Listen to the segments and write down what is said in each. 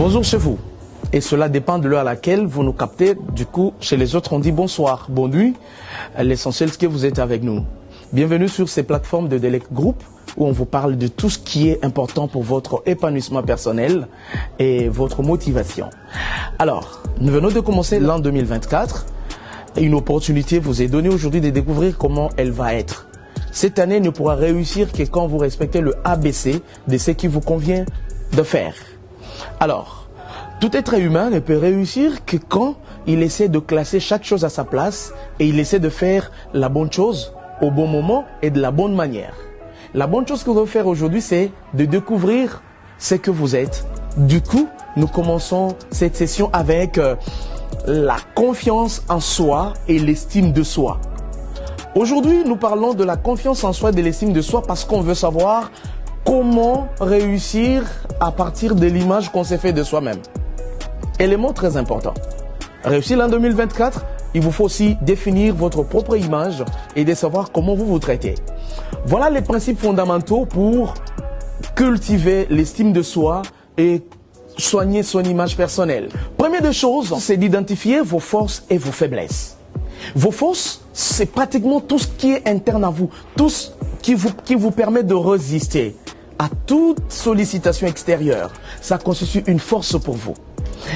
Bonjour chez vous. Et cela dépend de l'heure à laquelle vous nous captez. Du coup, chez les autres, on dit bonsoir, bonne nuit. L'essentiel, c'est que vous êtes avec nous. Bienvenue sur ces plateformes de Delec Group où on vous parle de tout ce qui est important pour votre épanouissement personnel et votre motivation. Alors, nous venons de commencer l'an 2024. Une opportunité vous est donnée aujourd'hui de découvrir comment elle va être. Cette année ne pourra réussir que quand vous respectez le ABC de ce qui vous convient de faire. Alors, tout être humain ne peut réussir que quand il essaie de classer chaque chose à sa place et il essaie de faire la bonne chose au bon moment et de la bonne manière. La bonne chose que nous allons faire aujourd'hui, c'est de découvrir ce que vous êtes. Du coup, nous commençons cette session avec la confiance en soi et l'estime de soi. Aujourd'hui, nous parlons de la confiance en soi et de l'estime de soi parce qu'on veut savoir comment réussir à partir de l'image qu'on s'est fait de soi-même. Élément très important. Réussir l'an 2024, il vous faut aussi définir votre propre image et de savoir comment vous vous traitez. Voilà les principes fondamentaux pour cultiver l'estime de soi et soigner son image personnelle. Première des choses, c'est d'identifier vos forces et vos faiblesses. Vos forces, c'est pratiquement tout ce qui est interne à vous, tout ce qui vous permet de résister à toute sollicitation extérieure. Ça constitue une force pour vous.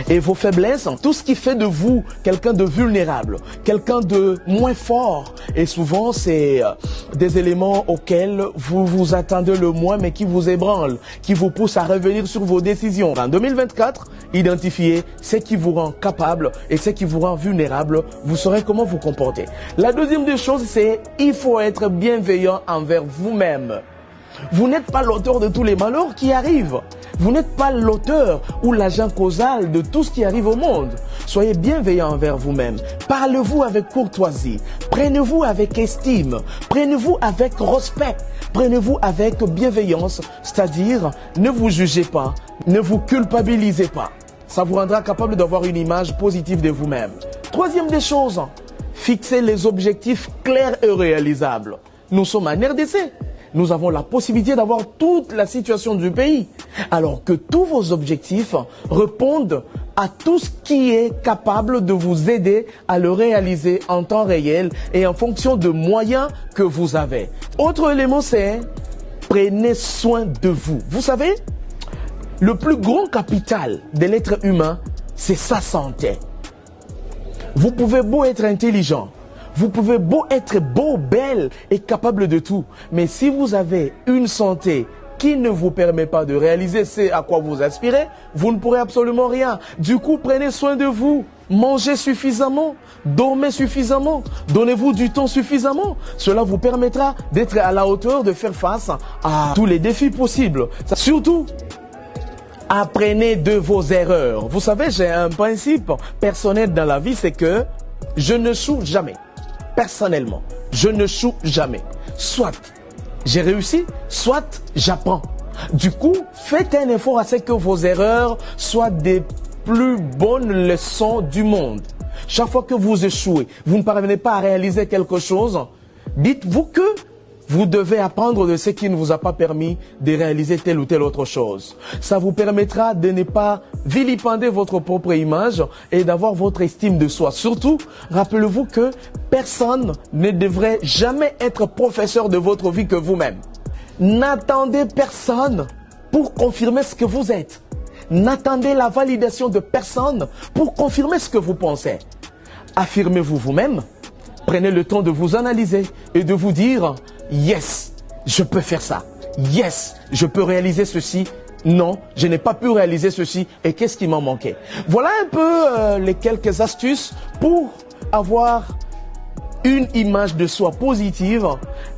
Et vos faiblesses, tout ce qui fait de vous quelqu'un de vulnérable, quelqu'un de moins fort. Et souvent, c'est des éléments auxquels vous vous attendez le moins, mais qui vous ébranlent, qui vous poussent à revenir sur vos décisions. En 2024, identifiez ce qui vous rend capable et ce qui vous rend vulnérable. Vous saurez comment vous comporter. La deuxième des choses, c'est il faut être bienveillant envers vous-même. Vous n'êtes pas l'auteur de tous les malheurs qui arrivent. Vous n'êtes pas l'auteur ou l'agent causal de tout ce qui arrive au monde. Soyez bienveillant envers vous-même. Parlez-vous avec courtoisie. Prenez-vous avec estime. Prenez-vous avec respect. Prenez-vous avec bienveillance. C'est-à-dire, ne vous jugez pas. Ne vous culpabilisez pas. Ça vous rendra capable d'avoir une image positive de vous-même. Troisième des choses, fixez les objectifs clairs et réalisables. Nous sommes en RDC. Nous avons la possibilité d'avoir toute la situation du pays. Alors que tous vos objectifs répondent à tout ce qui est capable de vous aider à le réaliser en temps réel et en fonction de moyens que vous avez. Autre élément, c'est prenez soin de vous. Vous savez, le plus grand capital de l'être humain, c'est sa santé. Vous pouvez beau être intelligent. Vous pouvez beau être beau, belle et capable de tout. Mais si vous avez une santé qui ne vous permet pas de réaliser ce à quoi vous aspirez, vous ne pourrez absolument rien. Du coup, prenez soin de vous. Mangez suffisamment. Dormez suffisamment. Donnez-vous du temps suffisamment. Cela vous permettra d'être à la hauteur de faire face à tous les défis possibles. Surtout, apprenez de vos erreurs. Vous savez, j'ai un principe personnel dans la vie, c'est que je ne choue jamais. Personnellement, je ne choue jamais. Soit j'ai réussi, soit j'apprends. Du coup, faites un effort à ce que vos erreurs soient des plus bonnes leçons du monde. Chaque fois que vous échouez, vous ne parvenez pas à réaliser quelque chose, dites-vous que vous devez apprendre de ce qui ne vous a pas permis de réaliser telle ou telle autre chose. Ça vous permettra de ne pas vilipender votre propre image et d'avoir votre estime de soi. Surtout, rappelez-vous que personne ne devrait jamais être professeur de votre vie que vous-même. N'attendez personne pour confirmer ce que vous êtes. N'attendez la validation de personne pour confirmer ce que vous pensez. Affirmez-vous vous-même. Prenez le temps de vous analyser et de vous dire « Yes, je peux faire ça. Yes, je peux réaliser ceci. Non, je n'ai pas pu réaliser ceci. Et qu'est-ce qui m'en manquait ?» Voilà un peu les quelques astuces pour avoir une image de soi positive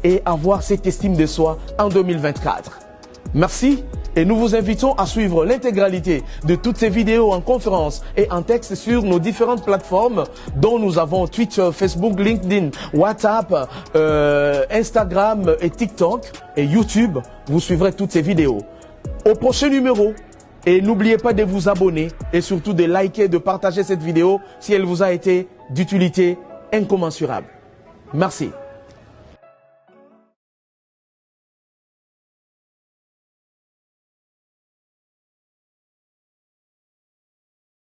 et avoir cette estime de soi en 2024. Merci. Et nous vous invitons à suivre l'intégralité de toutes ces vidéos en conférence et en texte sur nos différentes plateformes dont nous avons Twitter, Facebook, LinkedIn, WhatsApp, Instagram et TikTok et YouTube. Vous suivrez toutes ces vidéos. Au prochain numéro. Et n'oubliez pas de vous abonner et surtout de liker, de partager cette vidéo si elle vous a été d'utilité incommensurable. Merci.